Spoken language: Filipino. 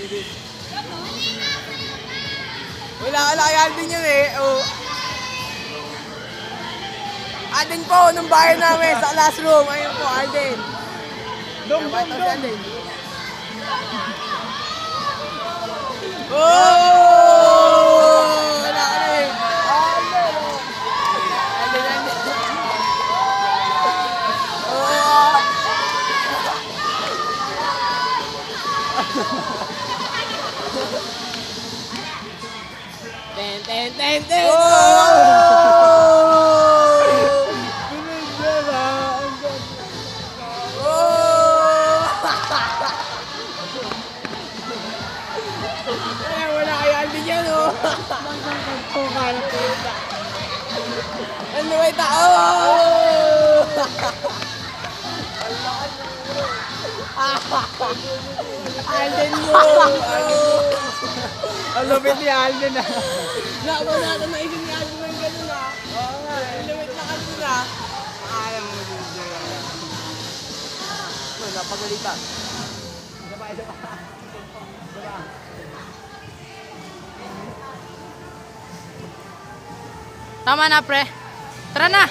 Wala ka lang Alden yun eh. Oh. Alden po, nung bahay namin sa classroom. Ayun po, Alden. Dong. Alden. Oh! Wala ka na eh. Alden. Oh! Ten. Wala kay Alden yan, oh. Ano ba ito? Alden mo! Ang lupit ni Alden ah. Nako natin na isip ni Alden ng gano'n ah. Oo nga, ilimit na Alden ah. Alam mo din dyan. Napagalitan. Isa pa. Tama na, pre. Tara na.